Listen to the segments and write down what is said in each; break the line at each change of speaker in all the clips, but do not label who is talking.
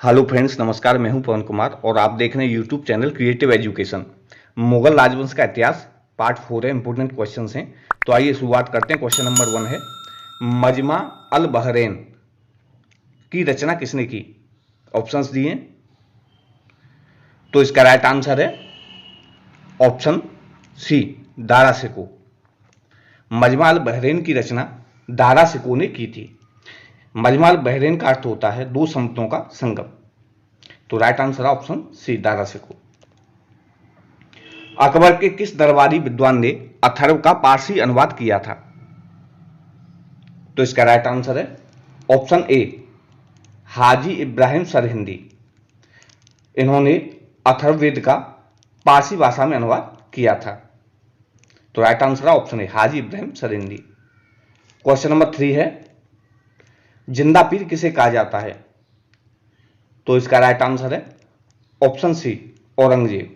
Hello friends, नमस्कार। मैं हूं पवन कुमार और आप देख रहे हैं YouTube channel creative education. Mughal राजवंश का इतिहास पार्ट 4 है। इंपोर्टेंट क्वेश्चंस हैं, तो आइए शुरुआत करते हैं। क्वेश्चन नंबर 1 है, मजमा अल बहरैन की रचना किसने की? ऑप्शंस दिए, तो इसका राइट आंसर है ऑप्शन सी, दारा शिकोह। मजमा अल बहरैन की रचना दारा शिकोह ने की थी। मजमा अल बहरैन का अर्थ होता है दो समुद्रों का संगम। तो राइट आंसर है ऑप्शन सी, दारा शिकोह। अकबर के किस दरबारी विद्वान ने अथर्व का पारसी अनुवाद किया था? तो इसका राइट आंसर है ऑप्शन ए, हाजी इब्राहिम सरहिंदी। इन्होंने अथर्ववेद का पारसी भाषा में अनुवाद किया था। तो राइट आंसर है option A, Haji Ibrahim Sirhindi. Question number 3 है, जिंदा पीर किसे कहा जाता है? तो इसका राइट आंसर है ऑप्शन सी, औरंगजेब।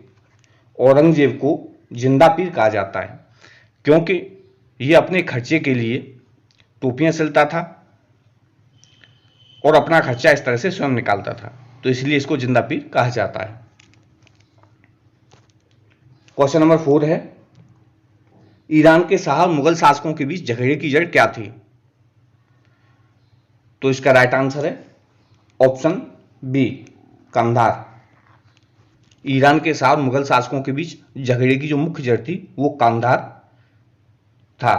औरंगजेब को जिंदा पीर कहा जाता है क्योंकि यह अपने खर्चे के लिए टोपियां सिलता था और अपना खर्चा इस तरह से स्वयं निकालता था, तो इसलिए इसको जिंदा पीर कहा जाता है। क्वेश्चन नंबर 4 है, ईरान के शाह मुगल शासकों के बीच झगड़े की जड़ क्या थी? तो इसका राइट आंसर है ऑप्शन बी, कंधार। ईरान के साथ मुगल शासकों के बीच झगड़े की जो मुख्य जड़ थी वो कांधार था।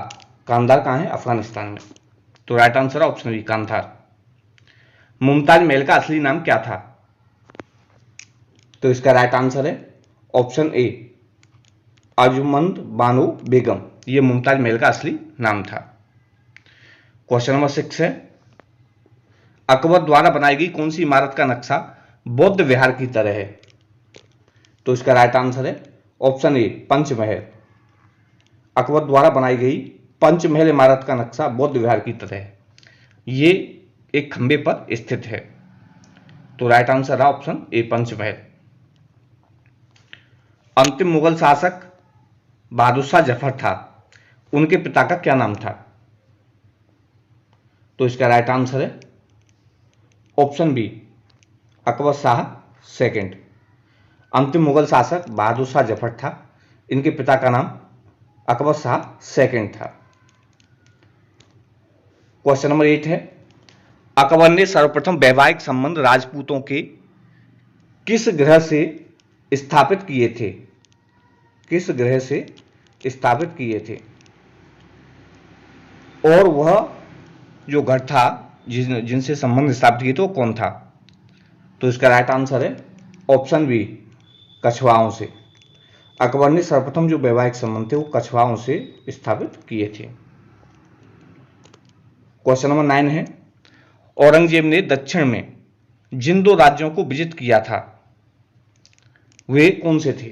कांधार कहाँ है? अफगानिस्तान में। तो राइट आंसर है ऑप्शन बी, कांधार। मुमताज महल का असली नाम क्या था? तो इसका राइट आंसर है ऑप्शन ए, अर्जुमंद बानो बेगम। ये मुमताज महल का असली नाम था। क्वेश्चन नंबर 6 है, अकबर द्वारा बनाई गई कौन सी इमारत का नक्शा बौद्ध विहार की तरह है? तो इसका राइट आंसर है ऑप्शन ए, पंचमहल। अकबर द्वारा बनाई गई पंचमहल इमारत का नक्शा बौद्ध विहार की तरह है। ये एक खंबे पर स्थित है। तो राइट आंसर है ऑप्शन ए, पंचमहल। अंतिम मुगल शासक बहादुर शाह जफर था, उनके पिता का क्या नाम था? तो इसका राइट आंसर है option B, Akbar Shah second. अंतिम मुगल शासक बहादुर शाह जफर था, इनके पिता का नाम अकबर शाह सेकंड था। क्वेश्चन नंबर 8 है, अकबर ने सर्वप्रथम वैवाहिक संबंध राजपूतों के किस ग्रह से स्थापित किए थे? किस ग्रह से स्थापित किए थे? और वह जो घर था जिनसे संबंध स्थापित किए थे वो कौन था? तो इसका राइट आंसर है ऑप्शन बी, कछवाओं से। अकबर ने सर्वप्रथम जो वैवाहिक संबंध थे वो कछवाओं से स्थापित किए थे। क्वेश्चन नंबर 9 है, औरंगजेब ने दक्षिण में जिन दो राज्यों को विजित किया था वे कौन से थे?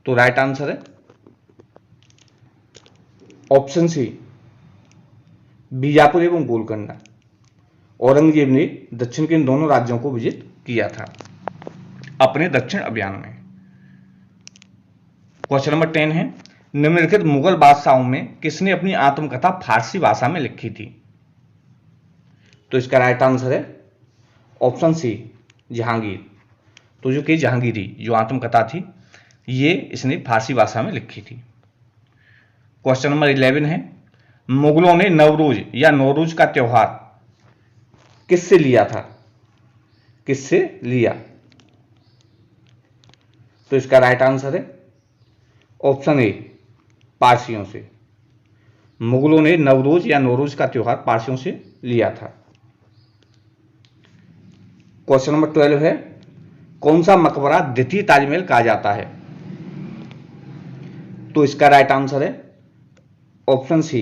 तो राइट आंसर है ऑप्शन सी, बीजापुर एवं गोलकोंडा। औरंगजेब ने दक्षिण के इन दोनों राज्यों को विजित किया था अपने दक्षिण अभियान में। क्वेश्चन नंबर 10 है, निम्नलिखित मुगल बादशाहों में किसने अपनी आत्मकथा फारसी भाषा में लिखी थी? तो इसका राइट आंसर है ऑप्शन सी, जहांगीर। तो जो कि जहांगीरी जो आत्मकथा थी ये इसने फारसी भाषा में लिखी थी। क्वेश्चन नंबर 11 है, मुगलों ने नवरोज या नौरोज का त्योहार किससे लिया था? किससे लिया? तो इसका राइट आंसर है ऑप्शन ए, पारसियों से। मुगलों ने नवरोज या नौरोज का त्योहार पारसियों से लिया था। क्वेश्चन नंबर 12 है, कौन सा मकबरा द्वितीय ताजमहल कहा जाता है? तो इसका राइट आंसर है ऑप्शन सी,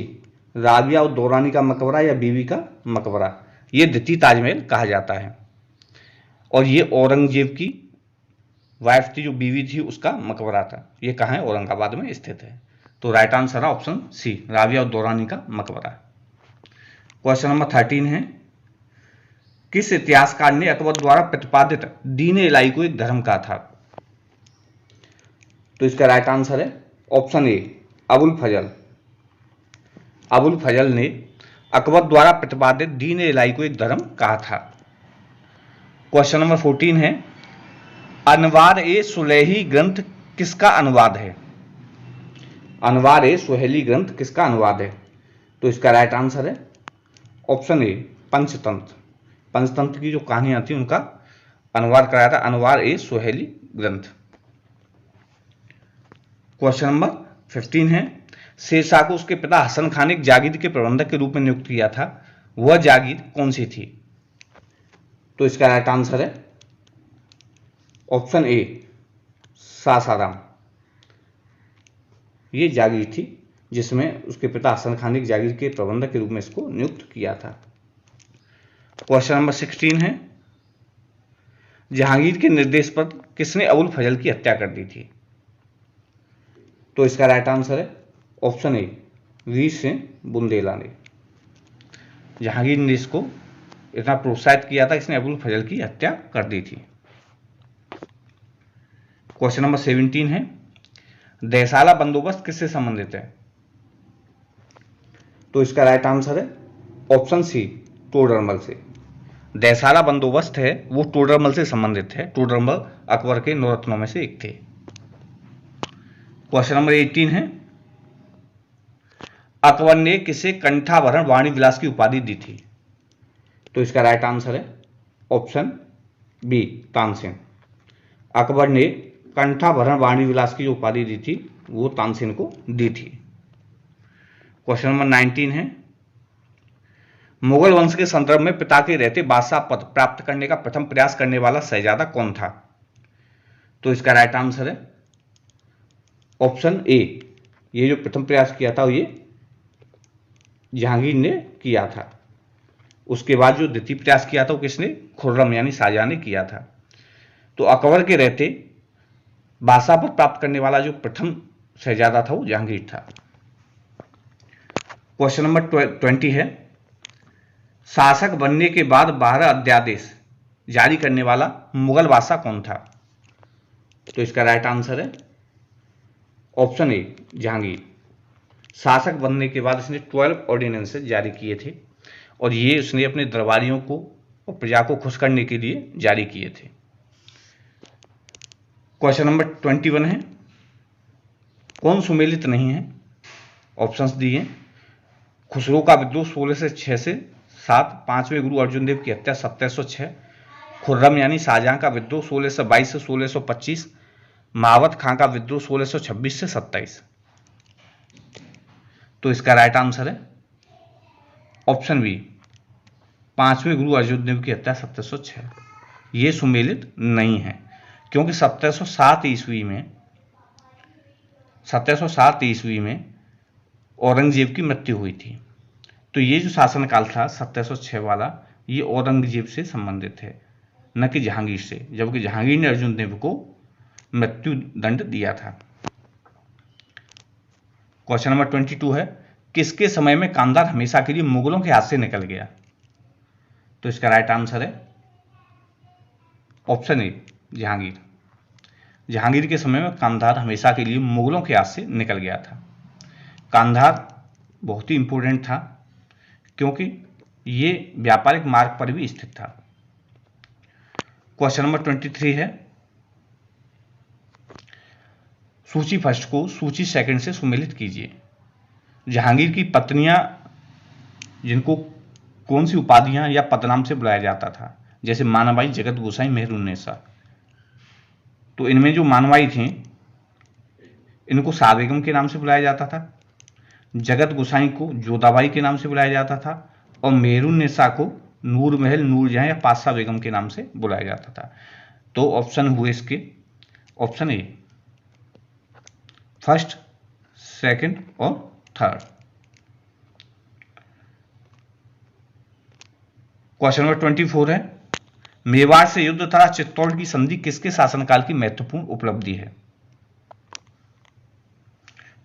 राबिया और दौरानी का मकबरा या बीवी का मकबरा। यह द्वितीय ताजमहल कहा जाता है और ये औरंगजेब की वाइफ थी, जो बीवी थी, उसका मकबरा था। ये कहाँ है? औरंगाबाद में स्थित है। तो राइट आंसर है ऑप्शन सी, राबिया और दौरानी का मकबरा। क्वेश्चन नंबर 13 है, किस इतिहासकार ने अकबर द्वारा प्रतिपादित दीन इलाही को एक धर्म कहा था? तो इसका राइट आंसर है ऑप्शन ए, अबुल फजल। अबुल फजल ने अकबर द्वारा प्रतिपादित दीन इलाही को एक धर्म कहा था। क्वेश्चन नंबर 14 है, अनवार ए सुलेही ग्रंथ किसका अनुवाद है? अनवार ए सुहेली ग्रंथ किसका अनुवाद है? तो इसका राइट आंसर है ऑप्शन ए पंचतंत्र। पंचतंत्र की जो कहानियां थी उनका अनुवाद कराया था अनवार ए सुहेली ग्रंथ। क्वेश्चन नंबर 15 है, शेरशाह को उसके पिता हसन खान ने एक जागीर के प्रबंधक के रूप में नियुक्त किया था, वह जागीर कौन सी थी? तो इसका राइट आंसर है ऑप्शन ए सासाराम। ये जागीर थी जिसमें उसके पिता हसन खान ने एक जागीर के प्रबंधक के रूप में इसको नियुक्त किया था। क्वेश्चन नंबर 16 है, जहांगीर के निर्देश पर किसने अबुल फजल की हत्या कर दी थी? तो इसका राइट आंसर है ऑप्शन ए वीर सिंह बुंदेला ने। जहांगीर ने इसको इतना प्रोत्साहित किया था, इसने अबुल फजल की हत्या कर दी थी। क्वेश्चन नंबर 17 है, देसाला बंदोबस्त किससे संबंधित है? तो इसका राइट आंसर है ऑप्शन सी टोडरमल से। देसाला बंदोबस्त है वो टोडरमल से संबंधित है। टोडरमल अकबर के नौरत्नों में से एक थे। क्वेश्चन नंबर 18 है, अकबर ने किसे कंठाभरण वाणी विलास की उपाधि दी थी? तो इसका राइट आंसर है ऑप्शन बी तानसेन। अकबर ने कंठाभरण वाणी विलास की जो उपाधि दी थी वो तानसेन को दी थी। क्वेश्चन नंबर 19 है, मुगल वंश के संदर्भ में पिता के रहते बादशाह पद प्राप्त करने का प्रथम प्रयास करने वाला शहजादा कौन था? तो इसका राइट आंसर है ऑप्शन ए, ये जो प्रथम प्रयास किया था ये जहांगीर ने किया था। उसके बाद जो द्वितीय प्रयास किया था वो किसने? खुर्रम यानी शाहजहां ने किया था। तो अकबर के रहते बादशाह पद प्राप्त करने वाला जो प्रथम शहजादा था वो जहांगीर था। क्वेश्चन नंबर 20 है, शासक बनने के बाद 12 अध्यादेश जारी करने वाला मुगल बादशाह कौन था? तो इसका राइट आंसर है ऑप्शन ए जहांगीर। शासक बनने के बाद इसने 12 ऑर्डिनेंसेस जारी किए थे और ये उसने अपने दरबारियों को और प्रजा को खुश करने के लिए जारी किए थे। क्वेश्चन नंबर 21 है, कौन सुमेलित नहीं है? ऑप्शंस दिए, खुसरो का विद्रोह 1606 से 7, पांचवें गुरु अर्जुन देव की हत्या 1706, खुर्रम यानी शाहजहां का विद्रोह 1622 से 1625, महावत खां का विद्रोह 1626 से 27। तो इसका राइट आंसर है ऑप्शन बी, पांचवें गुरु अर्जुन देव की हत्या 1706। ये सुमेलित नहीं है क्योंकि 1707 ईस्वी में औरंगजेब की मृत्यु हुई थी। तो ये जो शासनकाल था 1706 वाला, ये औरंगजेब से संबंधित है, न कि जहांगीर से, जबकि जहांगीर ने अर्जुन देव को मृत्यु दंड दिया था। क्वेश्चन नंबर 22 है, किसके समय में कांधार हमेशा के लिए मुगलों के हाथ से निकल गया? तो इसका राइट आंसर है ऑप्शन ए जहांगीर। जहांगीर के समय में कांधार हमेशा के लिए मुगलों के हाथ से निकल गया था। कांधार बहुत ही इंपॉर्टेंट था क्योंकि ये व्यापारिक मार्ग पर भी स्थित था। क्वेश्चन नंबर 23 है, सूची फर्स्ट को सूची सेकंड से सुमेलित कीजिए। जहांगीर की पत्नियां जिनको कौन सी उपाधियां या पदनाम से बुलाया जाता था? जैसे मानवाई, जगत गोसाई, मेहरुन्नेसा। तो इनमें जो मानवाई थी इनको शाह बेगम के नाम से बुलाया जाता था, जगत गोसाई को जोधाबाई के नाम से बुलाया जाता था और मेहरुन्नेसा को नूर महल, नूरजहां या पातशाह बेगम के नाम से बुलाया जाता था। तो ऑप्शन हुए इसके ऑप्शन ए फर्स्ट, सेकंड और थर्ड। क्वेश्चन नंबर 24 है, मेवाड़ से युद्ध तथा चित्तौड़ की संधि किसके शासनकाल की महत्वपूर्ण उपलब्धि है?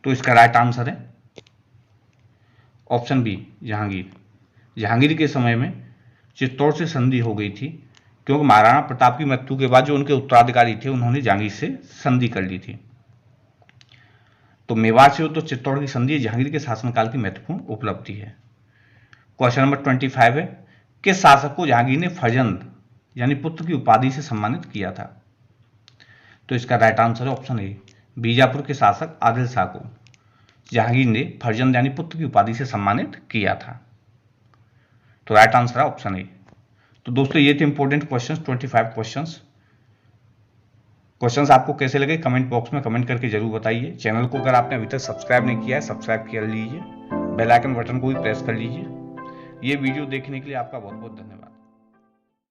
तो इसका राइट आंसर है ऑप्शन बी जहांगीर। जहांगीर के समय में चित्तौड़ से संधि हो गई थी क्योंकि महाराणा प्रताप की मृत्यु के बाद जो उनके उत्तराधिकारी थे उन्होंने जहांगीर से संधि कर ली थी। तो मेवाड़ से युद्ध तो चित्तौड़ की संधि जहांगीर के शासनकाल की महत्वपूर्ण उपलब्धि है। क्वेश्चन नंबर 25 है, किस शासक को जहांगीर ने फर्जंद यानी पुत्र की उपाधि से सम्मानित किया था? तो इसका राइट आंसर है ऑप्शन ए, बीजापुर के शासक आदिल शाह को जहांगीर ने फर्जंद यानी पुत्र की उपाधि से सम्मानित किया था। तो राइट आंसर है ऑप्शन ए। तो दोस्तों ये थे इंपॉर्टेंट क्वेश्चंस, 25 क्वेश्चंस आपको कैसे लगे कमेंट बॉक्स में कमेंट करके जरूर बताइए। चैनल को अगर आपने अभी तक सब्सक्राइब नहीं किया है सब्सक्राइब कर लीजिए, बेल आइकन बटन को भी प्रेस कर लीजिए। ये वीडियो देखने के लिए आपका बहुत बहुत धन्यवाद।